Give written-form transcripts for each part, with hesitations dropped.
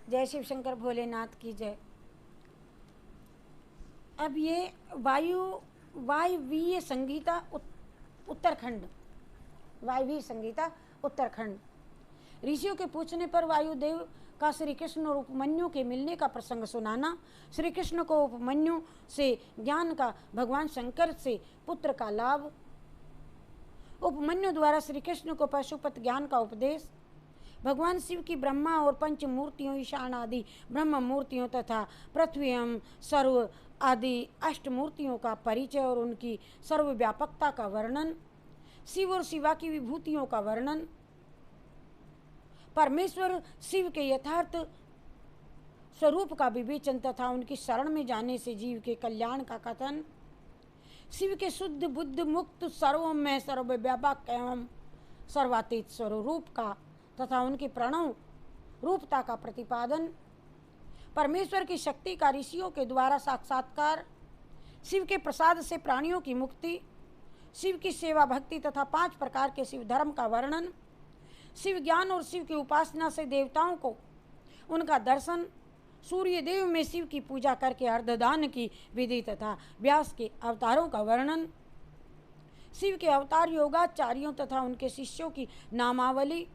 जय शिव शंकर भोलेनाथ की जय। अब ये वायवीय संगीता उत्तरखंड, वायवीय संगीता उत्तरखंड। ऋषियों के पूछने पर वायुदेव का श्री कृष्ण और उपमन्यु के मिलने का प्रसंग सुनाना। श्री कृष्ण को उपमन्यु से ज्ञान का, भगवान शंकर से पुत्र का लाभ। उपमन्यु द्वारा श्री कृष्ण को पशुपत ज्ञान का उपदेश। भगवान शिव की ब्रह्मा और पंच मूर्तियों, ईशान आदि ब्रह्म मूर्तियों तथा पृथ्वी एवं सर्व आदि अष्ट मूर्तियों का परिचय और उनकी सर्वव्यापकता का वर्णन। शिव और शिवा की विभूतियों का वर्णन। परमेश्वर शिव के यथार्थ स्वरूप का विवेचन तथा उनकी शरण में जाने से जीव के कल्याण का कथन। शिव के शुद्ध बुद्ध मुक्त सर्वमय सर्वव्यापक एवं सर्वातीत स्वरूप का तथा उनकी प्रणव रूपता का प्रतिपादन। परमेश्वर की शक्ति का ऋषियों के द्वारा साक्षात्कार। शिव के प्रसाद से प्राणियों की मुक्ति। शिव की सेवा भक्ति तथा 5 प्रकार के शिव धर्म का वर्णन। शिव ज्ञान और शिव की उपासना से देवताओं को उनका दर्शन। सूर्य देव में शिव की पूजा करके अर्धदान की विधि तथा व्यास के अवतारों का वर्णन। शिव के अवतार योगाचार्यों तथा उनके शिष्यों की नामावली।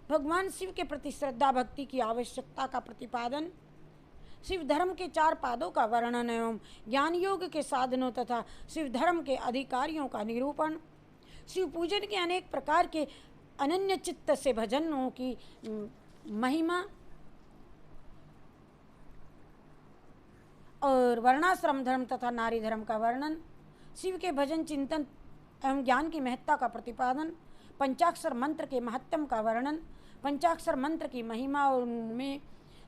भगवान शिव के प्रति श्रद्धा भक्ति की आवश्यकता का प्रतिपादन। शिव धर्म के 4 पादों का वर्णन एवं ज्ञान योग के साधनों तथा शिव धर्म के अधिकारियों का निरूपण। शिव पूजन के अनेक प्रकार के अनन्य चित्त से भजनों की महिमा और वर्णाश्रम धर्म तथा नारी धर्म का वर्णन। शिव के भजन चिंतन एवं ज्ञान की महत्ता का प्रतिपादन। पंचाक्षर मंत्र के महत्तम का वर्णन। पंचाक्षर मंत्र की महिमा और उनमें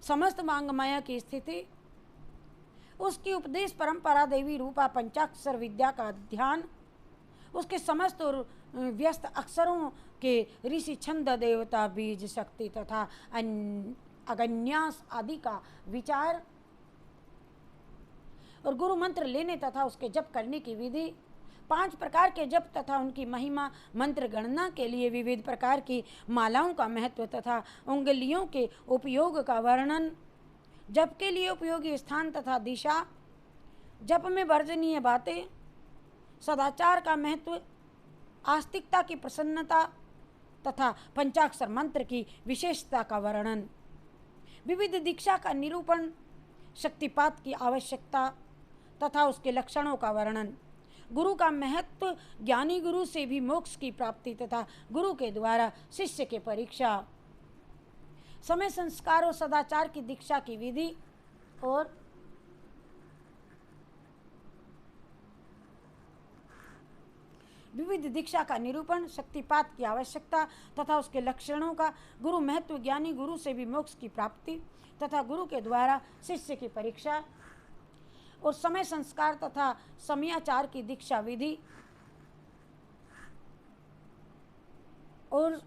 समस्त वांग्मय की स्थिति। उसकी उपदेश परंपरा देवी रूपा पंचाक्षर विद्या का ध्यान। उसके समस्त और व्यस्त अक्षरों के ऋषि छंद देवता बीज शक्ति तथा अगन्यास आदि का विचार और गुरु मंत्र लेने तथा उसके जप करने की विधि। 5 प्रकार के जप तथा उनकी महिमा। मंत्र गणना के लिए विविध प्रकार की मालाओं का महत्व तथा उंगलियों के उपयोग का वर्णन। जप के लिए उपयोगी स्थान तथा दिशा। जप में वर्जनीय बातें। सदाचार का महत्व। आस्तिकता की प्रसन्नता तथा पंचाक्षर मंत्र की विशेषता का वर्णन। विविध दीक्षा का निरूपण। शक्तिपात की आवश्यकता तथा उसके लक्षणों का वर्णन। गुरु का महत्व। ज्ञानी गुरु से भी मोक्ष की प्राप्ति तथा गुरु के द्वारा शिष्य की परीक्षा। समय संस्कार और सदाचार की दीक्षा की विधि और विविध दीक्षा का निरूपण। शक्तिपात की आवश्यकता तथा उसके लक्षणों का। गुरु महत्व। ज्ञानी गुरु से भी मोक्ष की प्राप्ति तथा गुरु के द्वारा शिष्य की परीक्षा और समय संस्कार तथा समयाचार की दीक्षा विधि और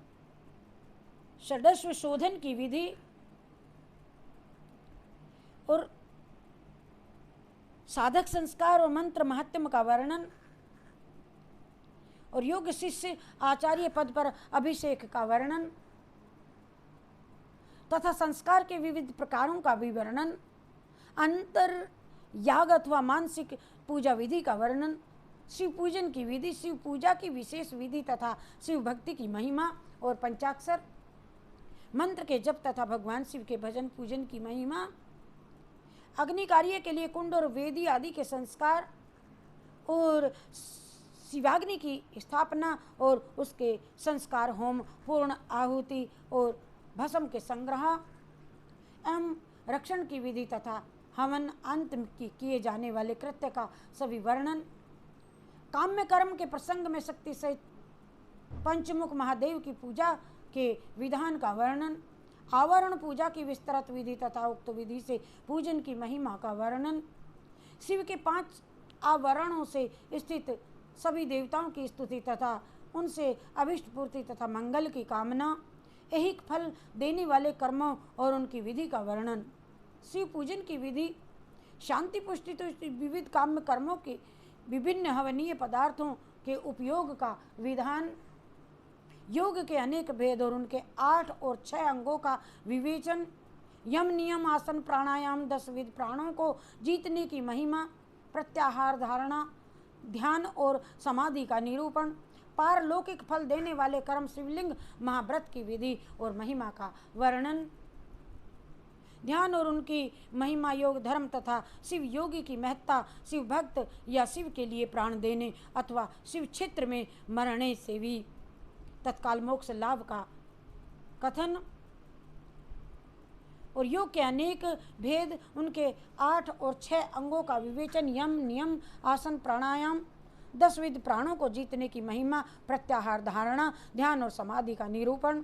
षड्व शोधन की विधि और साधक संस्कार और मंत्र महत्म का वर्णन और योग्य शिष्य आचार्य पद पर अभिषेक का वर्णन तथा संस्कार के विविध प्रकारों का भी वर्णन। अंतर याग अथवा मानसिक पूजा विधि का वर्णन। शिव पूजन की विधि। शिव पूजा की विशेष विधि तथा शिव भक्ति की महिमा और पंचाक्षर मंत्र के जप तथा भगवान शिव के भजन पूजन की महिमा। अग्नि कार्य के लिए कुंड और वेदी आदि के संस्कार और शिवाग्नि की स्थापना और उसके संस्कार। होम, पूर्ण आहुति और भस्म के संग्रह एवं रक्षण की विधि तथा हवन अंत की किए जाने वाले कृत्य का सभी वर्णन। काम्य कर्म के प्रसंग में शक्ति सहित पंचमुख महादेव की पूजा के विधान का वर्णन। आवरण पूजा की विस्तृत विधि तथा उक्त विधि से पूजन की महिमा का वर्णन। शिव के 5 आवरणों से स्थित सभी देवताओं की स्तुति तथा उनसे अभिष्ट पूर्ति तथा मंगल की कामना। ऐहिक फल देने वाले कर्मों और उनकी विधि का वर्णन। शिव पूजन की विधि। शांति पुष्टि तो विविध काम्य कर्मों के विभिन्न हवनीय पदार्थों के उपयोग का विधान। योग के अनेक भेद और उनके 8 और 6 अंगों का विवेचन। यम नियम आसन प्राणायाम 10 विध प्राणों को जीतने की महिमा, प्रत्याहार धारणा, ध्यान और समाधि का निरूपण, पारलौकिक फल देने वाले कर्म, शिवलिंग महाव्रत की विधि और महिमा का वर्णन, ध्यान और उनकी महिमा, योग धर्म तथा शिव योगी की महत्ता, शिव भक्त या शिव के लिए प्राण देने अथवा शिव क्षेत्र में मरने से भी तत्काल मोक्ष लाभ का कथन और योग के अनेक भेद, उनके 8 और 6 अंगों का विवेचन, यम नियम आसन प्राणायाम, 10 विध प्राणों को जीतने की महिमा, प्रत्याहार धारणा, ध्यान और समाधि का निरूपण,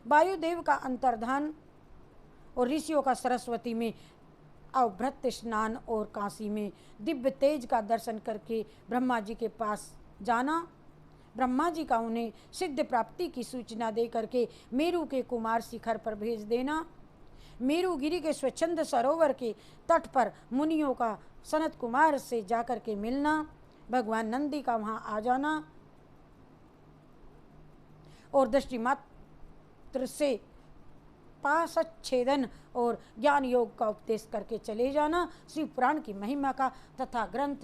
वायुदेव का अंतर्धान और ऋषियों का सरस्वती में अवभृत स्नान और काशी में दिव्य तेज का दर्शन करके ब्रह्मा जी के पास जाना, ब्रह्मा जी का उन्हें सिद्ध प्राप्ति की सूचना दे करके मेरू के कुमार शिखर पर भेज देना, मेरुगिरी के स्वच्छंद सरोवर के तट पर मुनियों का सनत कुमार से जाकर के मिलना, भगवान नंदी का वहाँ आ जाना और दृष्टि मात्र से पाशच्छेदन और ज्ञान योग का उपदेश करके चले जाना, शिव पुराण की महिमा का तथा ग्रंथ